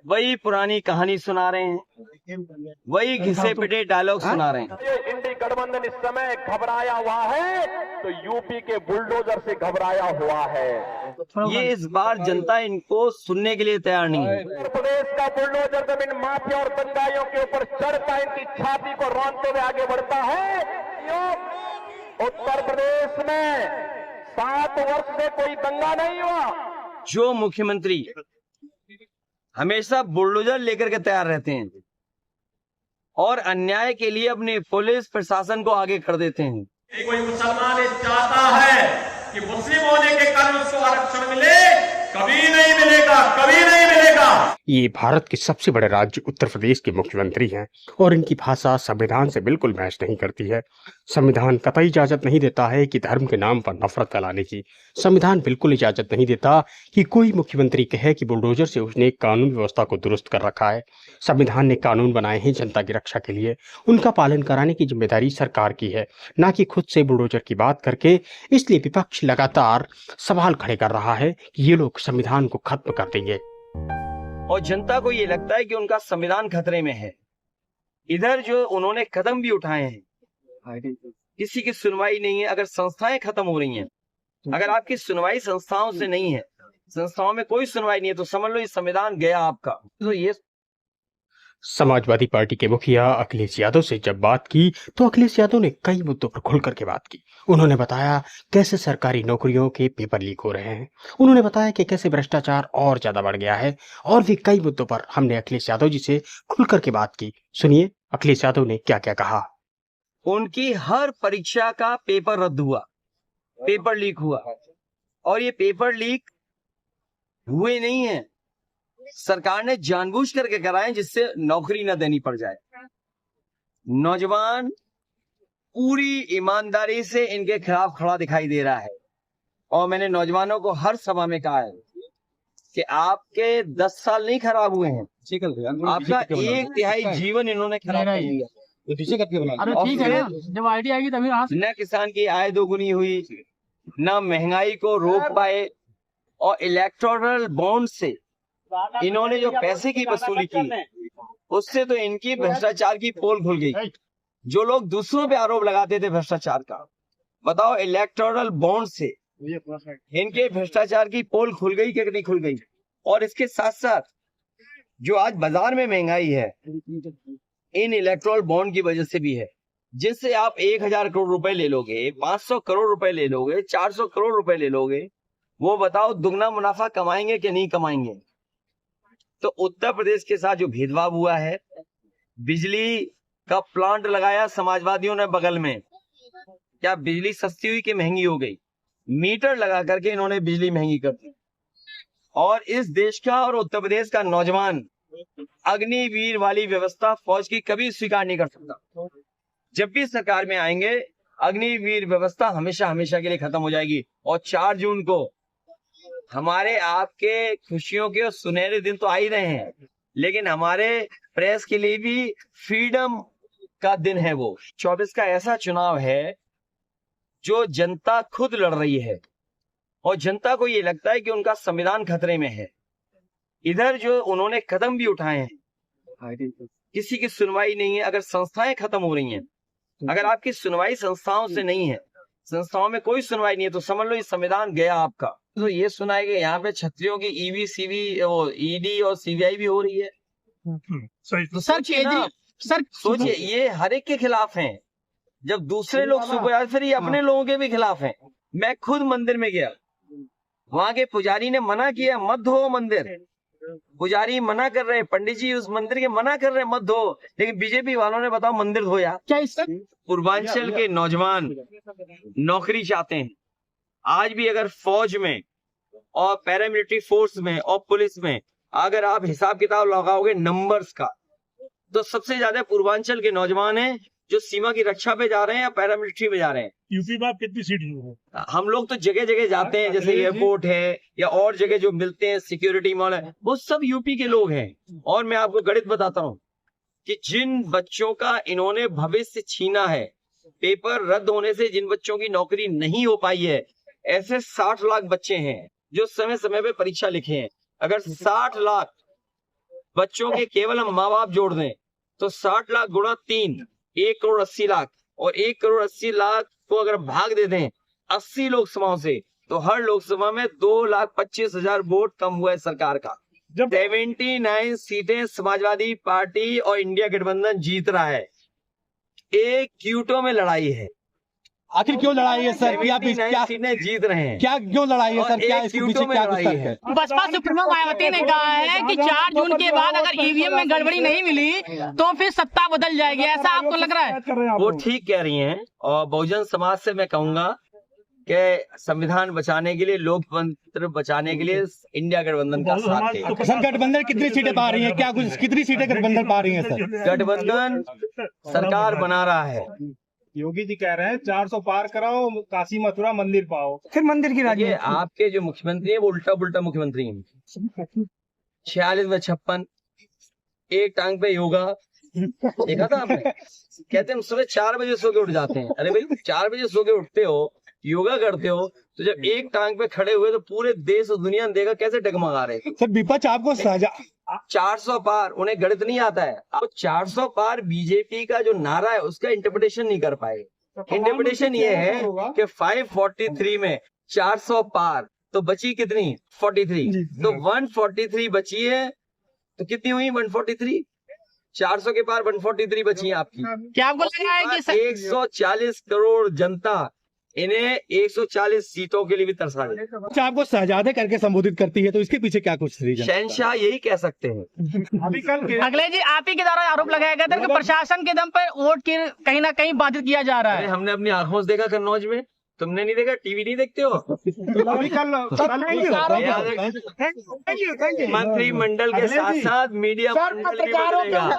वही पुरानी कहानी सुना रहे हैं, वही घिसे पिटे डायलॉग सुना रहे हैं। ये इंडी गठबंधन इस समय घबराया हुआ है तो यूपी के बुलडोजर से घबराया हुआ है। ये इस बार जनता इनको सुनने के लिए तैयार नहीं है। उत्तर प्रदेश का बुलडोजर जब इन माफिया और दंगाइयों के ऊपर चढ़ता इनकी छाती को रौंदते हुए आगे बढ़ता है। उत्तर प्रदेश में 7 वर्ष से कोई दंगा नहीं हुआ। जो मुख्यमंत्री हमेशा बुलडोजर लेकर के तैयार रहते हैं और अन्याय के लिए अपनी पुलिस प्रशासन को आगे कर देते हैं। कोई मुसलमान चाहता है कि मुस्लिम होने के कारण उसको आरक्षण मिले, कभी नहीं मिलेगा, कभी नहीं मिलेगा। ये भारत के सबसे बड़े राज्य उत्तर प्रदेश के मुख्यमंत्री हैं और इनकी भाषा संविधान से बिल्कुल मैच नहीं करती है। संविधान कतई इजाजत नहीं देता है कि धर्म के नाम पर नफरत फैलाने की। संविधान बिल्कुल इजाजत नहीं देता कि कोई मुख्यमंत्री कहे कि बुलडोजर से उसने कानून व्यवस्था को दुरुस्त कर रखा है। संविधान ने कानून बनाए हैं जनता की रक्षा के लिए, उनका पालन कराने की जिम्मेदारी सरकार की है, ना कि खुद से बुलडोजर की बात करके। इसलिए विपक्ष लगातार सवाल खड़े कर रहा है कि ये लोग संविधान को खत्म कर देंगे और जनता को ये लगता है कि उनका संविधान खतरे में है। इधर जो उन्होंने कदम भी उठाए हैं, किसी की सुनवाई नहीं है। अगर संस्थाएं खत्म हो रही हैं, अगर आपकी सुनवाई संस्थाओं से नहीं है, संस्थाओं में कोई सुनवाई नहीं है, तो समझ लो ये संविधान गया आपका। तो ये समाजवादी पार्टी के मुखिया अखिलेश यादव से जब बात की तो अखिलेश यादव ने कई मुद्दों पर खुल करके बात की। उन्होंने बताया कैसे सरकारी नौकरियों के पेपर लीक हो रहे हैं। उन्होंने बताया कि कैसे भ्रष्टाचार और ज्यादा बढ़ गया है और भी कई मुद्दों पर हमने अखिलेश यादव जी से खुल करके बात की। सुनिए अखिलेश यादव ने क्या क्या कहा। उनकी हर परीक्षा का पेपर रद्द हुआ, पेपर लीक हुआ, और ये पेपर लीक हुए नहीं है, सरकार ने जानबूझ करके कराए जिससे नौकरी न देनी पड़ जाए। नौजवान पूरी ईमानदारी से इनके खिलाफ खड़ा दिखाई दे रहा है और मैंने नौजवानों को हर सभा में कहा है कि आपके 10 साल नहीं खराब हुए हैं, आपका 1/3 जीवन इन्होंने खराब कर दिया। जब आईडी आएगी तभी न किसान की आय दोगुनी हुई, न महंगाई को रोक पाए, और इलेक्टोरल बॉन्ड से इन्होंने जो पैसे की वसूली की उससे तो इनकी भ्रष्टाचार की पोल खुल गई। जो लोग दूसरों पे आरोप लगाते थे भ्रष्टाचार का, बताओ इलेक्टोरल बॉन्ड से इनके भ्रष्टाचार की पोल खुल गई कि नहीं खुल गई। और इसके साथ साथ जो आज बाजार में महंगाई है इन इलेक्टोरल बॉन्ड की वजह से भी है, जिससे आप 1000 करोड़ रुपए ले लोगे, 500 करोड़ रुपए ले लोगे, 400 करोड़ रुपए ले लोगे, वो बताओ दुगना मुनाफा कमाएंगे कि नहीं कमाएंगे। तो उत्तर प्रदेश के साथ जो भेदभाव हुआ है, बिजली का प्लांट लगाया समाजवादियों ने बगल में, क्या बिजली सस्ती हुई कि महंगी हो गई? मीटर लगा करके इन्होंने बिजली महंगी कर दी। और इस देश का और उत्तर प्रदेश का नौजवान अग्निवीर वाली व्यवस्था फौज की कभी स्वीकार नहीं कर सकता। जब भी सरकार में आएंगे अग्निवीर व्यवस्था हमेशा हमेशा के लिए खत्म हो जाएगी। और 4 जून को हमारे आपके खुशियों के सुनहरे दिन तो आ ही रहे हैं, लेकिन हमारे प्रेस के लिए भी फ्रीडम का दिन है। वो 24 का ऐसा चुनाव है जो जनता खुद लड़ रही है और जनता को ये लगता है कि उनका संविधान खतरे में है। इधर जो उन्होंने कदम भी उठाए हैं, किसी की सुनवाई नहीं है। अगर संस्थाएं खत्म हो रही हैं, अगर आपकी सुनवाई संस्थाओं से नहीं है, संस्थाओं में कोई सुनवाई नहीं है, तो समझ लो ये संविधान गया आपका। तो ये सुना है कि यहाँ पे छत्रियों की ईवी सीवी ईडी और सीबीआई भी हो रही है। तो सर सोचिए ये हर एक के खिलाफ हैं। जब दूसरे लोग सुबह, फिर ये अपने लोगों के भी खिलाफ हैं। मैं खुद मंदिर में गया, वहां के पुजारी ने मना किया मत धो मंदिर। पुजारी मना कर रहे, पंडित जी उस मंदिर के मना कर रहे मत धो, लेकिन बीजेपी वालों ने बताओ मंदिर धोया क्या? इसका पूर्वांचल के नौजवान नौकरी चाहते हैं। आज भी अगर फौज में और पैरामिलिट्री फोर्स में और पुलिस में अगर आप हिसाब किताब लगाओगे नंबर्स का, तो सबसे ज्यादा पूर्वांचल के नौजवान हैं जो सीमा की रक्षा पे जा रहे हैं या पैरामिलिट्री में जा रहे हैं। यूपी में आप कितनी सीट हो? हम लोग तो जगह जगह जाते हैं, जैसे एयरपोर्ट है या और जगह जो मिलते हैं, सिक्योरिटी मॉल है, वो सब यूपी के लोग हैं। और मैं आपको गणित बताता हूँ कि जिन बच्चों का इन्होंने भविष्य छीना है, पेपर रद्द होने से जिन बच्चों की नौकरी नहीं हो पाई है, ऐसे 60 लाख बच्चे हैं जो समय समय पे परीक्षा लिखे हैं। अगर 60 लाख बच्चों के केवल हम माँ बाप जोड़ दें तो 60 लाख गुणा 3, 1 करोड़ 80 लाख, और 1 करोड़ 80 लाख को अगर भाग दे दें 80 लोकसभाओं से तो हर लोकसभा में 2,25,000 वोट कम हुआ है सरकार का। 79 सीटें समाजवादी पार्टी और इंडिया गठबंधन जीत रहा है। एक क्यूटो में लड़ाई है। आखिर क्यों लड़ाई है सर? क्या 79 सीटें जीत रहे हैं। क्या क्यों लड़ाई है और सर? क्या एक इसके क्यूटो पीछे में क्या लड़ाई तर्क है। है? बसपा सुप्रीमो मायावती ने कहा है कि 4 जून के बाद अगर ईवीएम में गड़बड़ी नहीं मिली तो फिर सत्ता बदल जाएगी, ऐसा आपको लग रहा है? वो ठीक कह रही हैं, और बहुजन समाज से मैं कहूंगा कि संविधान बचाने के लिए, लोकतंत्र बचाने के लिए इंडिया गठबंधन का साथ दे। सर गठबंधन कितनी सीटें पा रही है? क्या कुछ कितनी सीटें गठबंधन पा रही है सर? गठबंधन सरकार बना रहा है। योगी जी कह रहे हैं 400 पार कराओ, काशी मथुरा मंदिर पाओ। फिर मंदिर की ये आपके जो मुख्यमंत्री है वो उल्टा मुख्यमंत्री है। 46 में 56, एक टांग पे योगा, देखा था आपने? कहते हैं हम सुबह 4 बजे सो के उठ जाते हैं। अरे भाई 4 बजे सो के उठते हो, योगा करते हो, तो जब एक टांग पे खड़े हुए तो पूरे देश और दुनिया ने देखा कैसे डगमगा रहे थे। सर विपक्ष आपको साझा 400 पार, उन्हें गणित नहीं आता है। अब 400 पार बीजेपी का जो नारा है उसका इंटरप्रिटेशन नहीं कर पाए। इंटरप्रिटेशन ये है कि 543 में 400 पार तो बची कितनी? 43। तो 143 बची है, तो कितनी हुई? 143। 400 के पार 143 बची है आपकी। क्या आपको लग रहा है कि 140 करोड़ जनता इन्हें 140 सीटों के लिए भी तरसा है। आपको शहजादे करके संबोधित करती है, तो इसके पीछे क्या कुछ रीजन? शहनशाह यही कह सकते हैं। अभी कल अखिलेश जी आप ही के द्वारा आरोप लगाया गया था कि प्रशासन के दम पर वोट की कहीं ना कहीं बाधित किया जा रहा अरे है। हमने अपनी आंखों से देखा कन्नौज में, तुमने नहीं देखा? टीवी नहीं देखते हो? अभी कल मंत्रिमंडल के साथ साथ मीडिया मंडल भी बदलेगा।